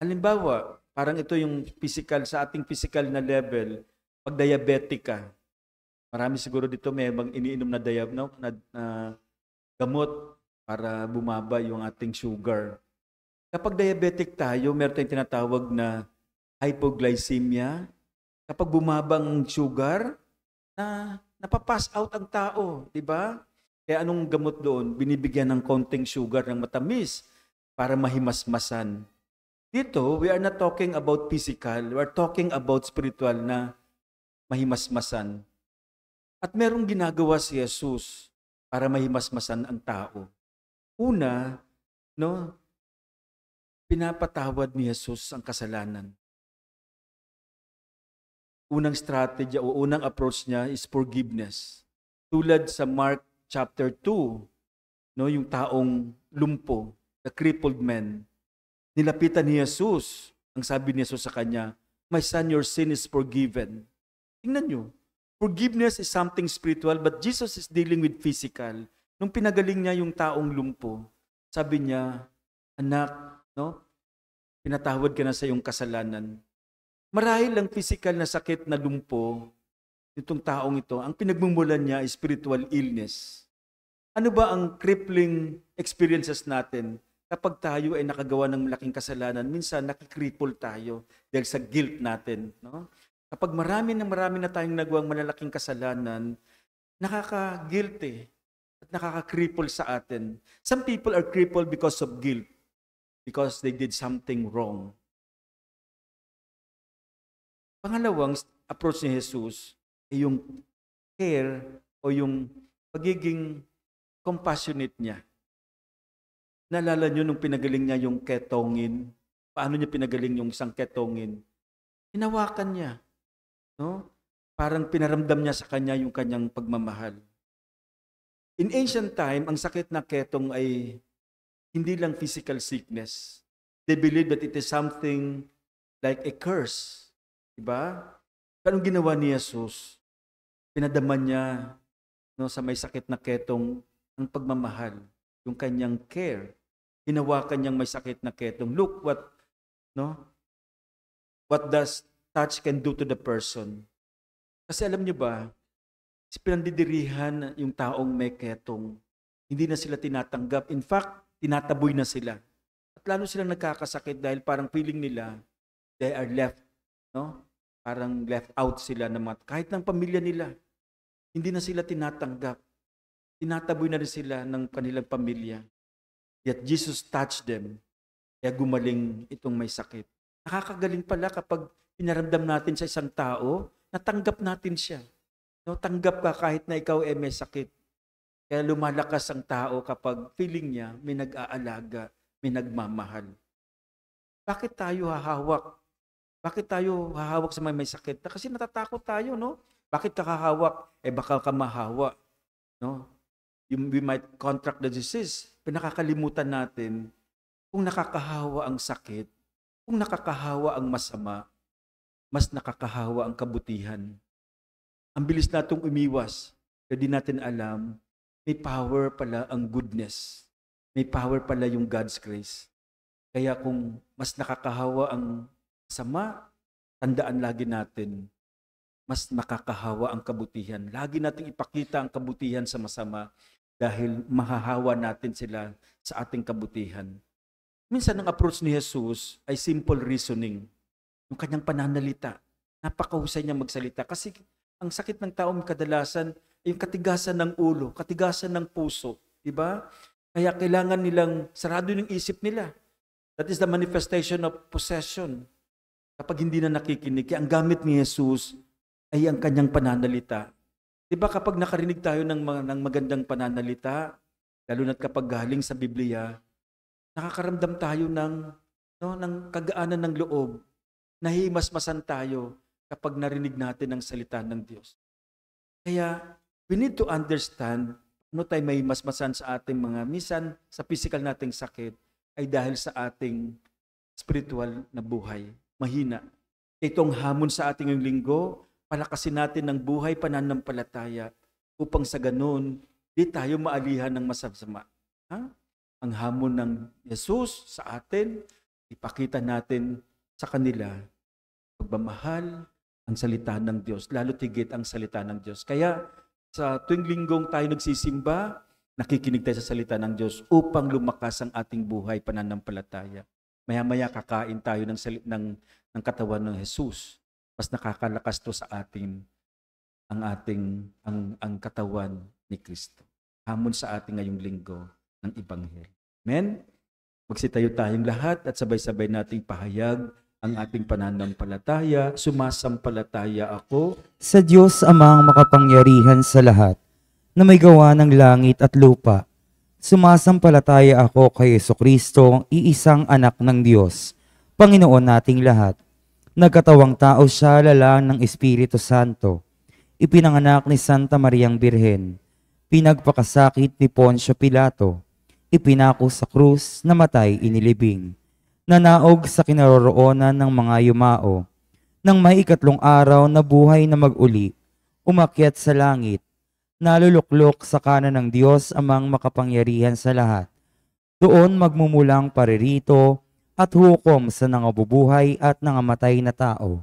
Halimbawa, parang ito yung physical, sa ating physical na level, pag diabetic ka, marami siguro dito may iniinom na gamot para bumaba yung ating sugar. Kapag diabetic tayo, meron tayong tinatawag na hypoglycemia. Kapag bumaba ang sugar, napapass out ang tao, di ba? Kaya anong gamot doon? Binibigyan ng konting sugar ng matamis para mahimasmasan. Dito, we are not talking about physical, we are talking about spiritual na mahimasmasan. At merong ginagawa si Jesus para mahimasmasan ang tao. Una, pinapatawad ni Jesus ang kasalanan. Unang strategy o unang approach niya is forgiveness. Tulad sa Mark chapter 2, yung taong lumpo, the crippled man, nilapitan ni Jesus. Ang sabi ni Jesus sa kanya, "My son, your sin is forgiven." Tingnan nyo, forgiveness is something spiritual, but Jesus is dealing with physical. Nung pinagaling niya yung taong lumpo, sabi niya, "Anak, pinatawad ka na sa iyong kasalanan." Marahil ang physical na sakit na lumpo, itong taong ito, ang pinagmumulan niya is spiritual illness. Ano ba ang crippling experiences natin kapag tayo ay nakagawa ng malaking kasalanan? Minsan nakikripple tayo dahil sa guilt natin. Kapag marami na tayong nagawang malalaking kasalanan, nakaka-guilty at nakaka-cripple sa atin. Some people are crippled because of guilt, because they did something wrong. Pangalawang approach ni Jesus ay yung care o yung pagiging compassionate niya. Naalala niyo nung pinagaling niya yung ketongin? Paano niya pinagaling yung isang ketongin? Hinawakan niya. Parang pinaramdam niya sa kanya yung kanyang pagmamahal. In ancient time, ang sakit na ketong ay hindi lang physical sickness. They believe that it is something like a curse. Diba? Anong ginawa ni Jesus? Pinadaman niya sa may sakit na ketong ang pagmamahal, yung kanyang care. Hinawakan niyang may sakit na ketong. Look what does touch can do to the person. Kasi alam niyo ba, pinandidirihan yung taong may ketong. Hindi na sila tinatanggap. In fact, tinataboy na sila. At lalo silang nagkakasakit dahil parang feeling nila they are left, parang left out sila kahit ng pamilya nila. Hindi na sila tinatanggap. Tinataboy na rin sila ng kanilang pamilya. Yet Jesus touched them. Kaya gumaling itong may sakit. Nakakagaling pala kapag pinaramdam natin sa isang tao, natanggap natin siya. Tanggap ka kahit na ikaw may sakit. Kaya lumalakas ang tao kapag feeling niya may nag-aalaga, may nagmamahal. Bakit tayo hahawak? Bakit tayo hahawak sa may sakit? Kasi natatakot tayo, Bakit ka hahawak? Baka ka mahawa, We might contract the disease. Pinakakalimutan natin kung nakakahawa ang sakit, kung nakakahawa ang masama, mas nakakahawa ang kabutihan. Ang bilis natong umiwas, hindi natin alam, may power pala ang goodness. May power pala yung God's grace. Kaya kung mas nakakahawa ang sama, tandaan lagi natin, mas nakakahawa ang kabutihan. Lagi nating ipakita ang kabutihan sa masama dahil mahahawa natin sila sa ating kabutihan. Minsan ang approach ni Jesus ay simple reasoning. Yung kanyang pananalita. Napakahusay niya magsalita. Kasi ang sakit ng tao kadalasan ay yung katigasan ng ulo, katigasan ng puso. Diba? Kaya kailangan nilang sarado yung isip nila. That is the manifestation of possession. Kapag hindi na nakikinig, ang gamit ni Jesus ay ang kanyang pananalita. Diba kapag nakarinig tayo ng magandang pananalita, lalo na't kapag galing sa Biblia, nakakaramdam tayo ng kagaanan ng loob. Nahimasmasan tayo kapag narinig natin ang salita ng Diyos. Kaya, we need to understand tayo may masmasan sa ating minsan sa physical nating sakit ay dahil sa ating spiritual na buhay. Mahina. Itong hamon sa ating linggo, palakasin natin ng buhay pananampalataya upang sa ganun, Di tayo maalihan ng masasama. Ha? Ang hamon ng Jesus sa atin, ipakita natin sa kanila pagmamahal, ang salita ng Diyos, lalo tigit ang salita ng Diyos. Kaya sa tuwing linggong tayo nagsisimba, nakikinig tayo sa salita ng Diyos upang lumakas ang ating buhay pananampalataya. Maya-maya kakain tayo ng katawan ng Jesus. Mas nakakalakas to sa atin ang katawan ni Kristo. Hamon sa atin ngayong linggo ng Ebanghelyo. Amen? Magsitayo tayong lahat at sabay-sabay nating pahayag ang ating pananampalataya. Sumasampalataya ako
Sa Diyos Amang makapangyarihan sa lahat, na may gawa ng langit at lupa. Sumasampalataya ako kay Jesucristo, iisang anak ng Diyos, Panginoon nating lahat. Nagkatawang tao siya, lalang ng Espiritu Santo. Ipinanganak ni Santa Mariang Birhen. Pinagpakasakit ni Poncio Pilato. Ipinako sa krus, namatay, inilibing. Nanaog sa kinaroroonan ng mga yumao. Nang may ikatlong araw na buhay na mag-uli, umakyat sa langit. Naluluklok sa kanan ng Diyos Amang makapangyarihan sa lahat. Doon magmumulang paririto at hukom sa nangabubuhay at nangamatay na tao.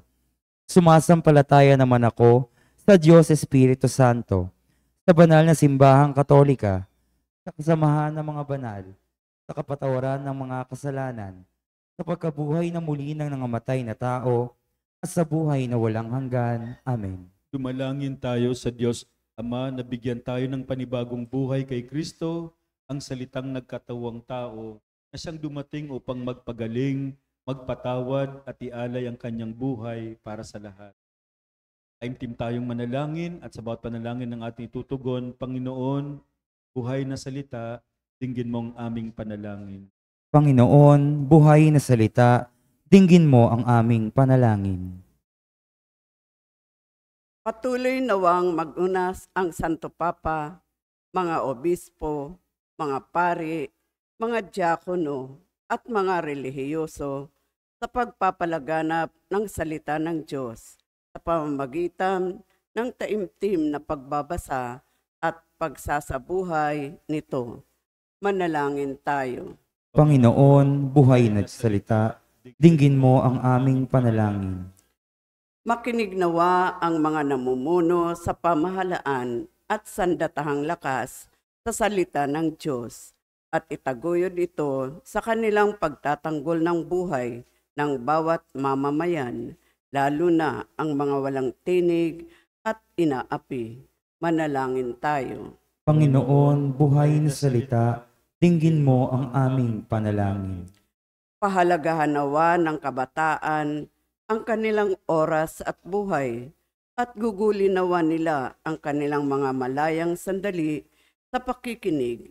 Sumasampalataya naman ako sa Diyos Espiritu Santo, sa banal na simbahang katolika, sa kasamahan ng mga banal, sa kapatawaran ng mga kasalanan, sa pagkabuhay na muli ng nangamatay na tao, at sa buhay na walang hanggan. Amen.
Dumalangin tayo sa Diyos Ama na bigyan tayo ng panibagong buhay kay Kristo, ang salitang nagkatawang tao, na siyang dumating upang magpagaling, magpatawad at ialay ang kanyang buhay para sa lahat. Taimtim tayong manalangin at sa bawat panalangin ng ating tutugon, Panginoon, buhay na salita, dinggin mo ang aming panalangin.
Panginoon, buhay na salita, dinggin mo ang aming panalangin.
Patuloy nawang mag-unas ang Santo Papa, mga obispo, mga pari, mga diakono at mga relihiyoso sa pagpapalaganap ng salita ng Diyos sa pamamagitan ng taimtim na pagbabasa at pagsasabuhay nito. Manalangin tayo.
Panginoon, buhay na salita, dinggin mo ang aming panalangin.
Makinig nawa ang mga namumuno sa pamahalaan at sandatahang lakas sa salita ng Diyos at itaguyod ito sa kanilang pagtatanggol ng buhay ng bawat mamamayan, lalo na ang mga walang tinig at inaapi. Manalangin tayo.
Panginoon, buhay na salita, dinggin mo ang aming panalangin.
Pahalagahan nawa ng kabataan ang kanilang oras at buhay at gugulin nawa nila ang kanilang mga malayang sandali sa pakikinig,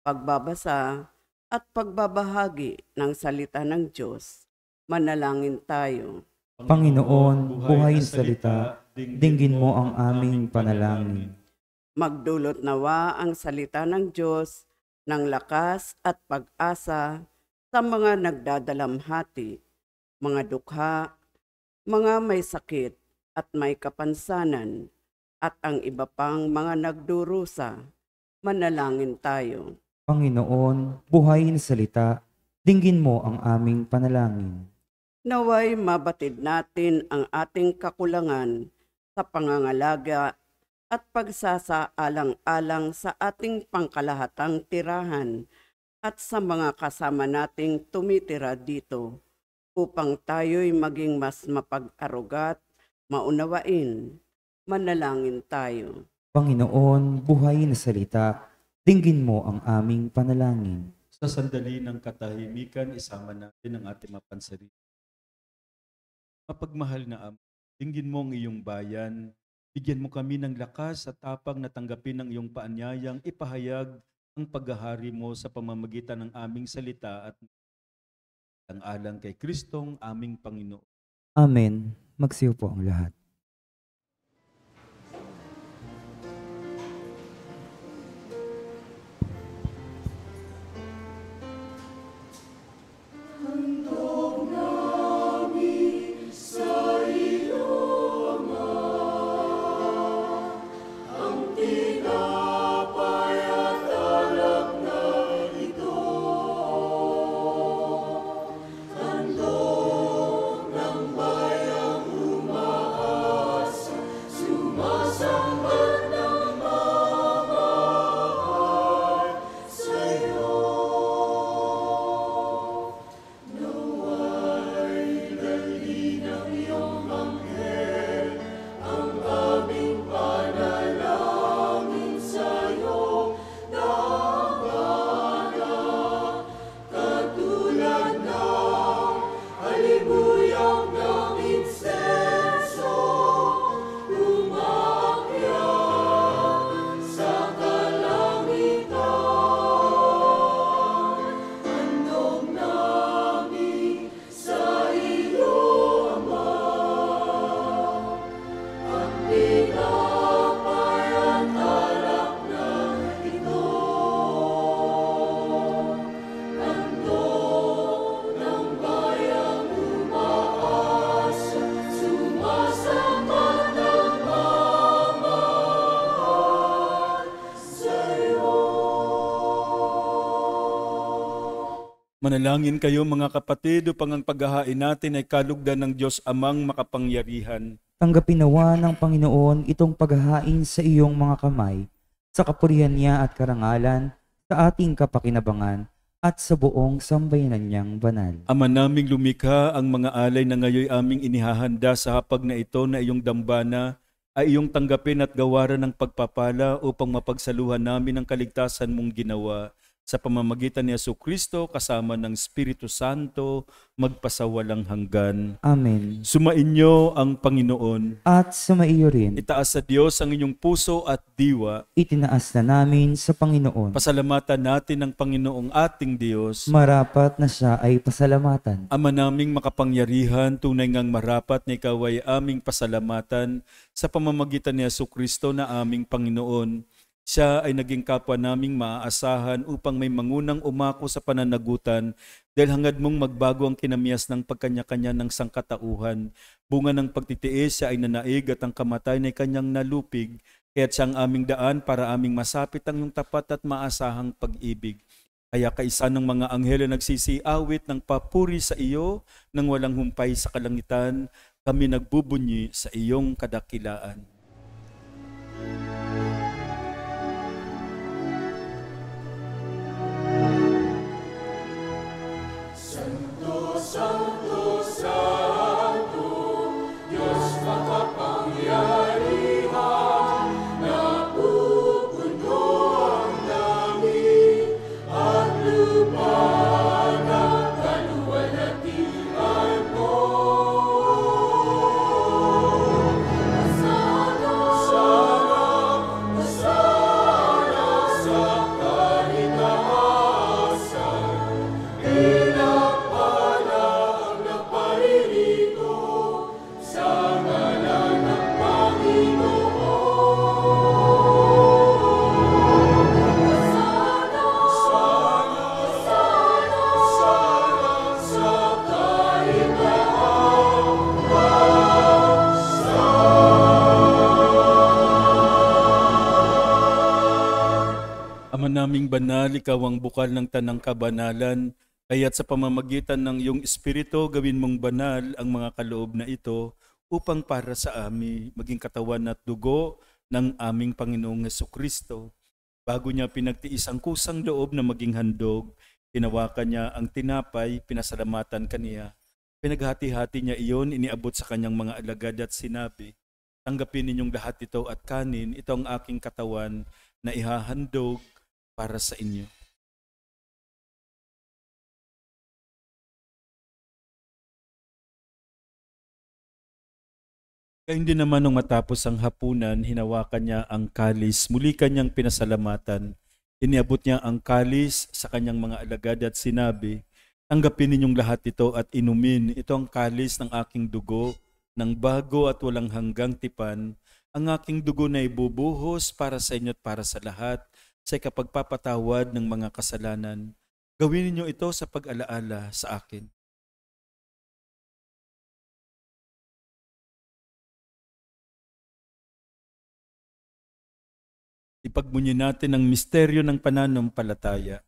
pagbabasa at pagbabahagi ng salita ng Diyos. Manalangin tayo.
Panginoon, buhay na salita, dinggin mo ang aming panalangin.
Magdulot nawa ang salita ng Diyos ng lakas at pag-asa sa mga nagdadalamhati, mga dukha, mga may sakit at may kapansanan, at ang iba pang mga nagdurusa. Manalangin tayo.
Panginoon, buhay na salita, dinggin mo ang aming panalangin.
Naway mabatid natin ang ating kakulangan sa pangangalaga at pagsasaalang-alang sa ating pangkalahatang tirahan at sa mga kasama nating tumitira dito, upang tayo'y maging mas mapag-arugat, maunawain. Manalangin tayo.
Panginoon, buhay na salita, dinggin mo ang aming panalangin.
Sa sandali ng katahimikan, isama natin ang ating mapansarili. Mapagmahal na Ama, dinggin mo ang iyong bayan, bigyan mo kami ng lakas at tapang na tanggapin ang iyong paanyayang ipahayag ang paghahari mo sa pamamagitan ng aming salita at ang alang kay Kristong aming Panginoon.
Amen. Magsiyo po ang lahat.
Ang tinapay
Manalangin kayo mga kapatid upang ang paghahain natin ay kalugdan ng Diyos Amang makapangyarihan.
Tanggapin nawa ng Panginoon itong paghahain sa iyong mga kamay, sa kapurihan niya at karangalan, sa ating kapakinabangan, at sa buong sambayanan niyang banal.
Ama naming lumikha, ang mga alay na ngayon aming inihahanda sa hapag na ito na iyong dambana, ay iyong tanggapin at gawaran ng pagpapala upang mapagsaluhan namin ang kaligtasan mong ginawa. Sa pamamagitan ni Jesucristo kasama ng Espiritu Santo, magpasawalang hanggan.
Amen.
Sumainyo ang Panginoon.
At sumaiyo rin,
Itaas sa Diyos ang inyong puso at diwa.
itinaas na namin sa Panginoon.
Pasalamatan natin ang Panginoong ating Diyos.
Marapat na siya ay pasalamatan.
Ama naming makapangyarihan, tunay ngang marapat na ikaw ay aming pasalamatan sa pamamagitan ni Jesucristo na aming Panginoon. Siya ay naging kapwa naming maaasahan upang may mangunang umako sa pananagutan dahil hangad mong magbago ang kinamias ng pagkanya-kanya ng sangkatauhan. Bunga ng pagtitiis siya ay nanaig at ang kamatayan ay kanyang nalupig, kaya't siya ang aming daan para aming masapit ang iyong tapat at maasahang pag-ibig. Kaya kaisa ng mga anghel na nagsisiawit ng papuri sa iyo nang walang humpay sa kalangitan, kami nagbubunyi sa iyong kadakilaan. Ama naming banal, ikaw ang bukal ng tanang kabanalan, kaya't sa pamamagitan ng iyong Espiritu, gawin mong banal ang mga kaloob na ito upang para sa amin maging katawan at dugo ng aming Panginoong Jesucristo. Bago niya pinagtiis ang kusang loob na maging handog, hinawakan niya ang tinapay, pinasalamatan kaniya. Pinaghati-hati niya iyon, iniabot sa kanyang mga alagad at sinabi, "Tanggapin ninyong lahat ito at kanin, ito ang aking katawan na ihahandog para sa inyo." Kaya hindi naman nung matapos ang hapunan, hinawakan niya ang kalis, muli kanyang pinasalamatan. Iniabot niya ang kalis sa kanyang mga alagad at sinabi, "Tanggapin ninyong lahat ito at inumin. Ito ang kalis ng aking dugo, ng bago at walang hanggang tipan. Ang aking dugo na ibubuhos para sa inyo at para sa lahat sa kapagpapatawad ng mga kasalanan. Gawin ninyo ito sa pag-alaala sa akin." Ipagmunyi natin ang misteryo ng pananampalataya.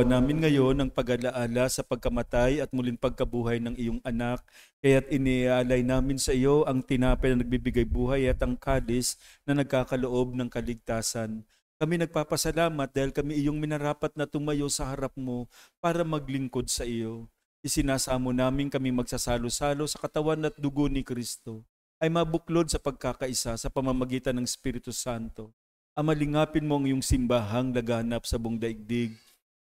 Namin ngayon ang pag-alaala sa pagkamatay at muling pagkabuhay ng iyong anak, kaya't iniaalay namin sa iyo ang tinapay na nagbibigay buhay at ang kalis na nagkakaloob ng kaligtasan. Kami nagpapasalamat dahil kami iyong minarapat na tumayo sa harap mo para maglingkod sa iyo. Isinasamo namin kami magsasalo-salo sa katawan at dugo ni Kristo, ay mabuklod sa pagkakaisa sa pamamagitan ng Espiritu Santo. Amalingapin mo ang iyong simbahang laganap sa buong daigdig.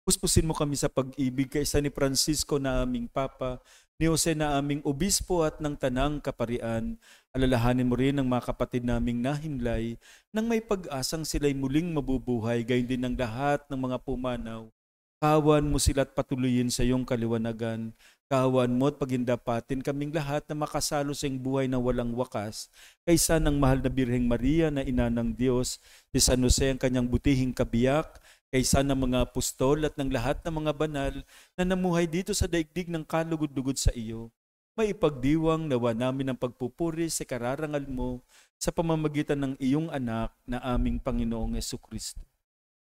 Puspusin mo kami sa pag-ibig kaysa ni Francisco na aming Papa, ni Jose na aming obispo at ng tanang kaparian, alalahanin mo rin ang mga kapatid naming nahimlay nang may pag-asang sila'y muling mabubuhay, gayon din ang lahat ng mga pumanaw. Kawan mo sila at patuloyin sa iyong kaliwanagan. Kawan mo at pagindapatin kaming lahat na makasalo sa iyong buhay na walang wakas, kaysa ng mahal na Birheng Maria na ina ng Diyos, si San Jose ang kanyang butihing kabiyak, kaysa ng mga apostol at ng lahat ng mga banal na namuhay dito sa daigdig ng kalugod-lugod sa iyo. May ipagdiwang nawa namin ang pagpupuri sa kararangal mo sa pamamagitan ng iyong anak na aming Panginoong Jesucristo.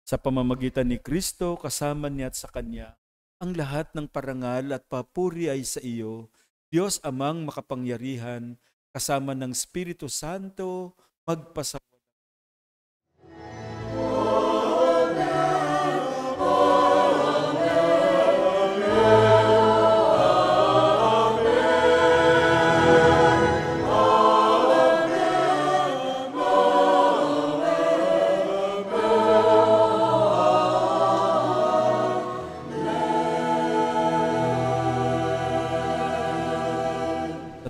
Sa pamamagitan ni Kristo, kasama niya at sa Kanya, ang lahat ng parangal at papuri ay sa iyo, Diyos Amang makapangyarihan, kasama ng Espiritu Santo, magpasa.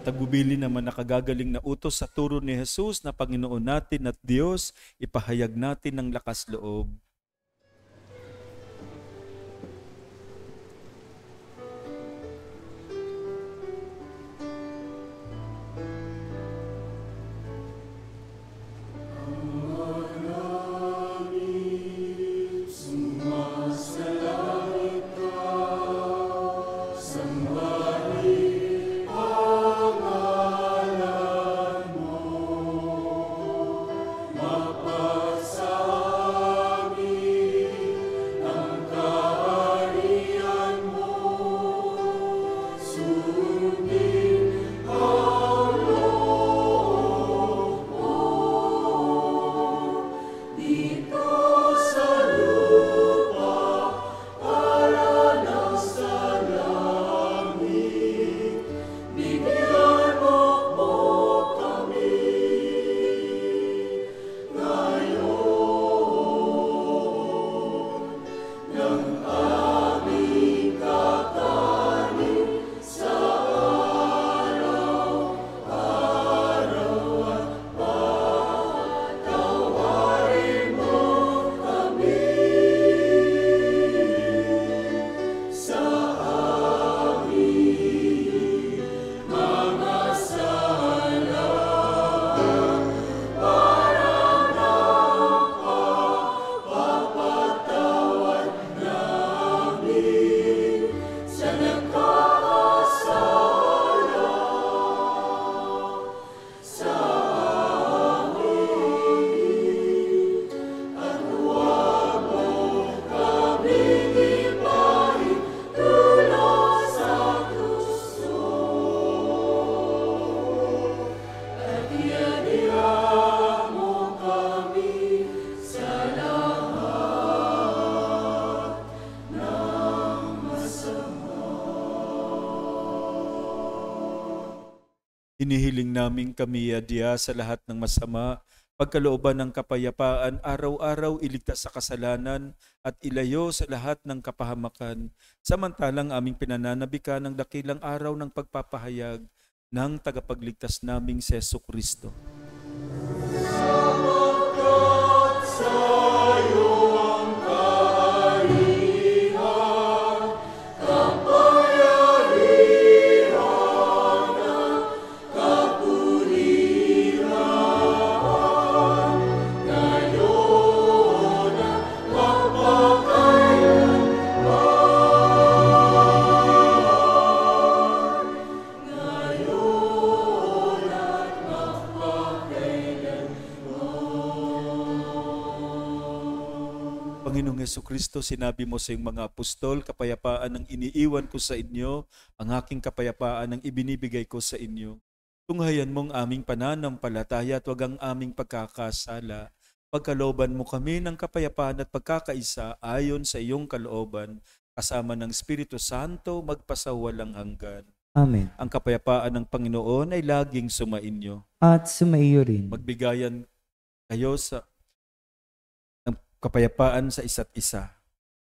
Tagbubili naman nakagagaling na utos sa turo ni Jesus na Panginoon natin at Diyos, ipahayag natin ng lakas loob. Hinihiling namin kami, Adya, sa lahat ng masama, pagkalooban ng kapayapaan, araw-araw iligtas sa kasalanan at ilayo sa lahat ng kapahamakan, samantalang aming pinananabikan ng dakilang araw ng pagpapahayag ng tagapagligtas naming si Jesucristo. Panginoong Jesucristo, sinabi mo sa iyong mga apostol, kapayapaan ang iniiwan ko sa inyo, ang aking kapayapaan ang ibinibigay ko sa inyo. Tunghayan mong aming pananampalataya at wag ang aming pagkakasala. Pagkalooban mo kami ng kapayapaan at pagkakaisa ayon sa iyong kalooban, kasama ng Espiritu Santo, magpasawalang hanggan.
Amen.
Ang kapayapaan ng Panginoon ay laging sumainyo.
At sumaiyo rin.
Magbigayan kayo sa kapayapaan sa isa't isa.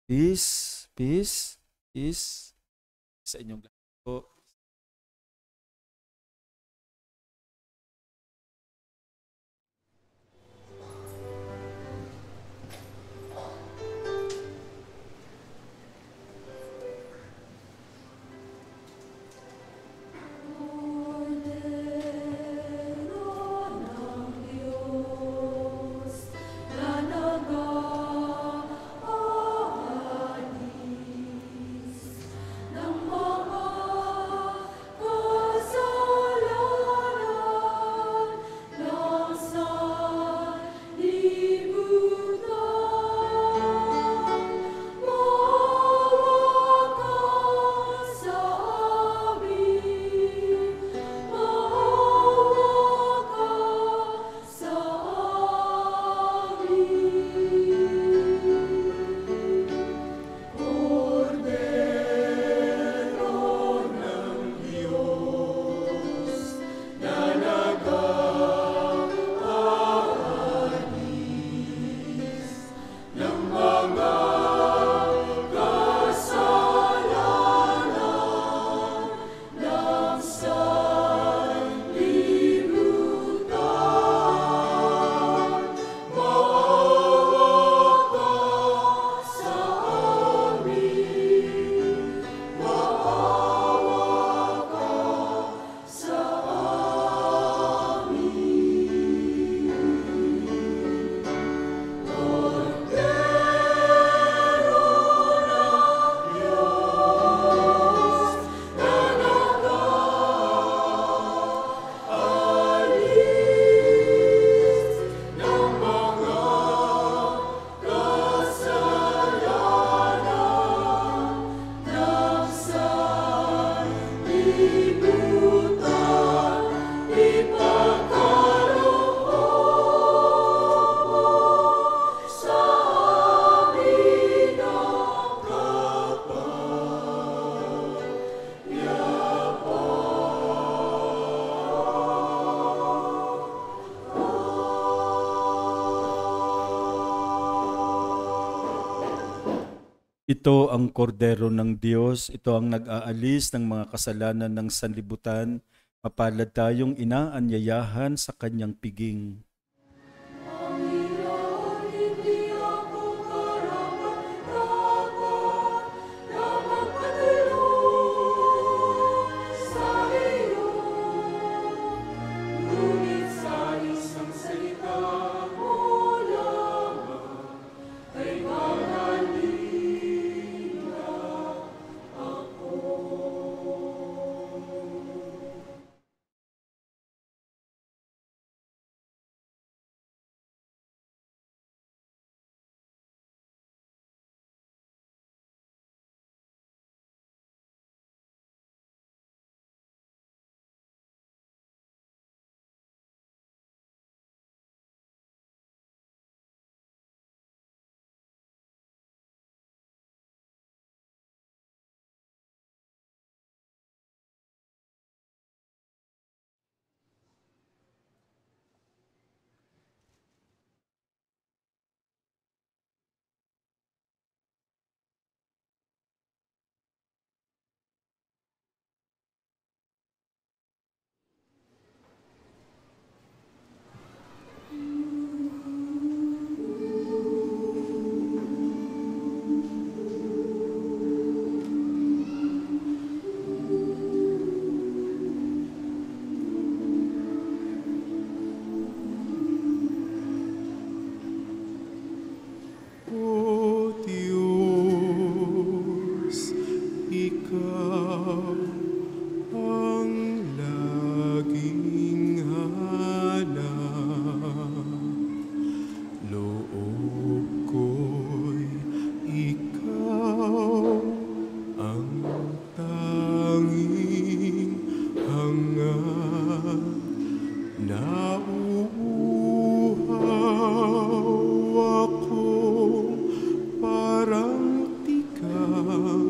Peace, peace, peace sa inyong lahat po. Ito ang kordero ng Diyos, ito ang nag-aalis ng mga kasalanan ng sanlibutan. Mapalad tayong inaanyayahan sa kanyang piging.
O Diyos, Ikaw ang laging hanap. Loob ko'y Ikaw ang tanging hangad. Nauuhaw ako parang tikang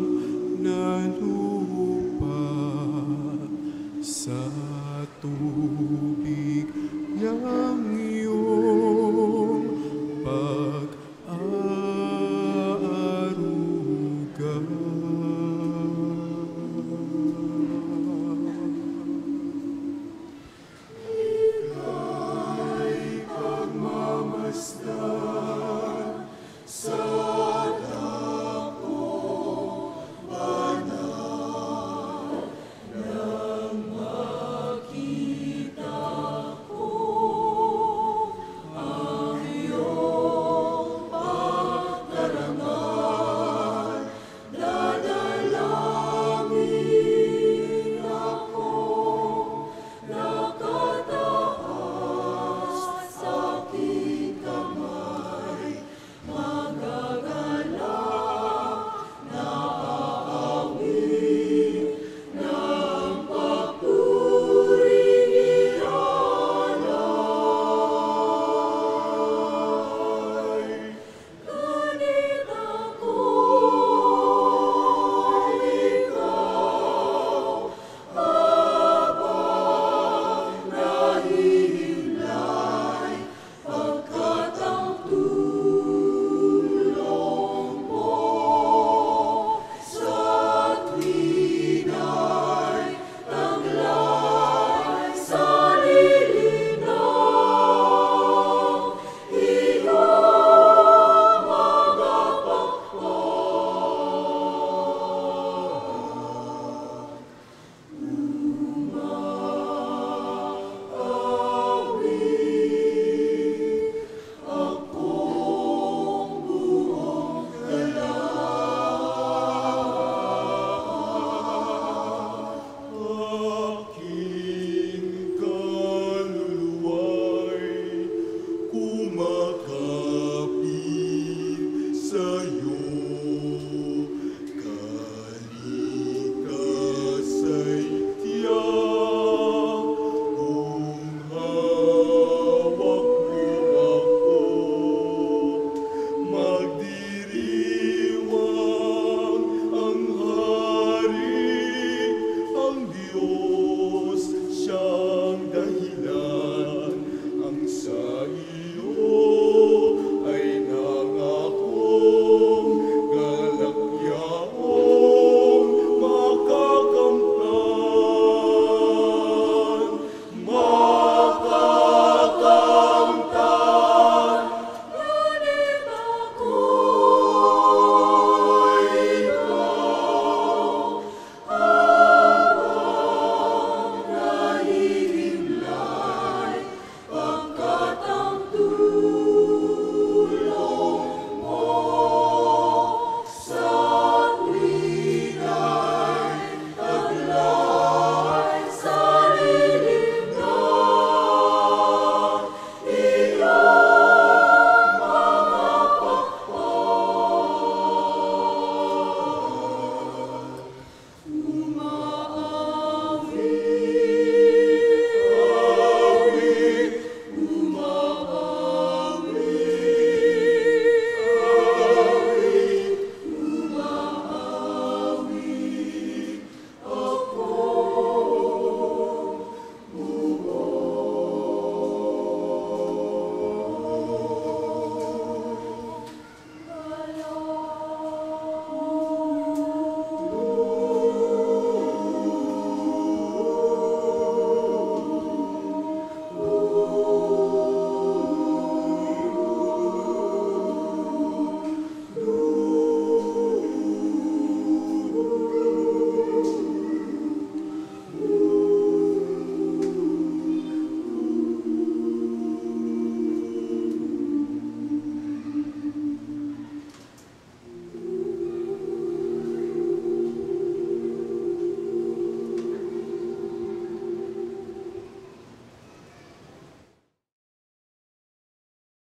na lupa sa tubig ng iyong pag-aaruga.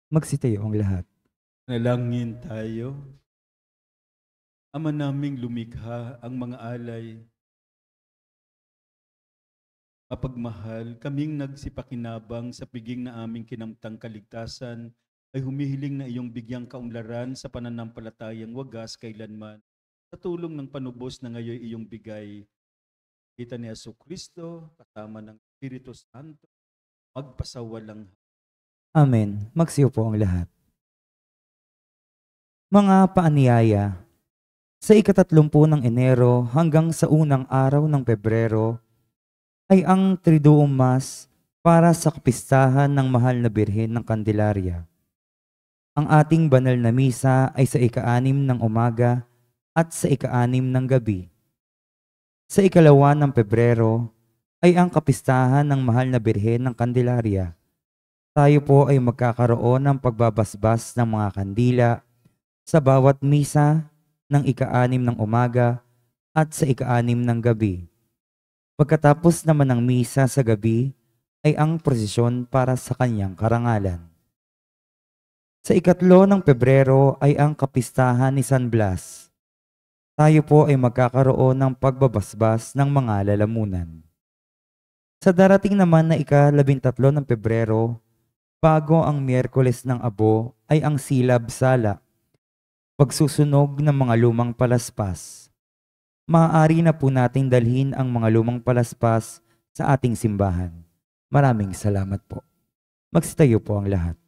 Magsitayo ang lahat.
Nalangin tayo. Ama naming lumikha ang mga alay. Mapagmahal, kaming nagsipakinabang sa piging na aming kinamtang kaligtasan, ay humihiling na iyong bigyang kaunlaran sa pananampalatayang wagas kailanman, sa tulong ng panubos na ngayon iyong bigay. Kita ni Jesucristo, kasama ng Espiritu Santo, magpasawalang.
Amen. Magsiupo ang lahat. Mga paanyaya, sa ika-30 ng Enero hanggang sa unang araw ng Pebrero ay ang Triduum Mass para sa kapistahan ng Mahal na Birhen ng Candelaria. Ang ating banal na misa ay sa ika-6 ng umaga at sa ika-6 ng gabi. Sa ika-2 ng Pebrero ay ang kapistahan ng Mahal na Birhen ng Candelaria. Tayo po ay magkakaroon ng pagbabasbas ng mga kandila sa bawat misa ng ika-6 ng umaga at sa ika-6 ng gabi. Pagkatapos naman ng misa sa gabi ay ang prosesyon para sa kanyang karangalan. Sa ika-3 ng Pebrero ay ang kapistahan ni San Blas. Tayo po ay magkakaroon ng pagbabasbas ng mga lalamunan. Sa darating naman na ika-13 ng Pebrero, bago ang Miyerkules ng Abo ay ang Silab Sala, pagsusunog ng mga lumang palaspas. Maaari na po nating dalhin ang mga lumang palaspas sa ating simbahan. Maraming salamat po. Magsitayo po ang lahat.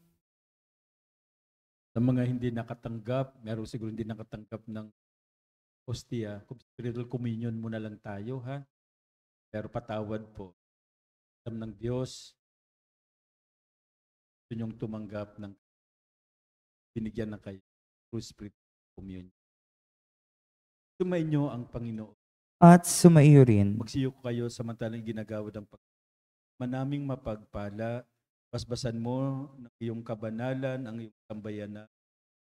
Sa mga hindi nakatanggap, meron siguro hindi nakatanggap ng hostia, spiritual communion muna lang tayo, ha? Pero patawad po. Alam ng Diyos, yun yung tumanggap ng binigyan na kayo through spiritual communion. Sumainyo ang Panginoon.
At sumaiyo rin.
Magsiyo kayo samantalang ginagawa ng manaming mapagpala, basbasan mo ng iyong kabanalan, ang iyong sambayanan,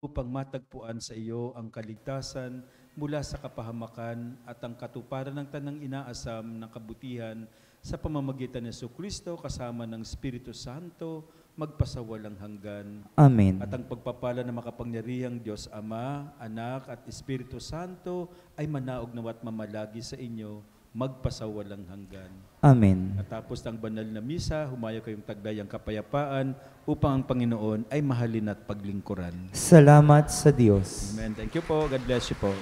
upang matagpuan sa iyo ang kaligtasan mula sa kapahamakan at ang katuparan ng tanang inaasam ng kabutihan sa pamamagitan ni Jesucristo kasama ng Espiritu Santo, magpasawalang hanggan.
Amen.
At ang pagpapala ng makapangyarihang Diyos Ama, Anak at Espiritu Santo ay manaog nawa't mamalagi sa inyo, magpasawalang hanggan.
Amen.
Natapos ang banal na misa, humayo kayong taglay ang kapayapaan upang ang Panginoon ay mahalin at paglingkuran.
Salamat sa Diyos.
Amen. Thank you po. God bless you po.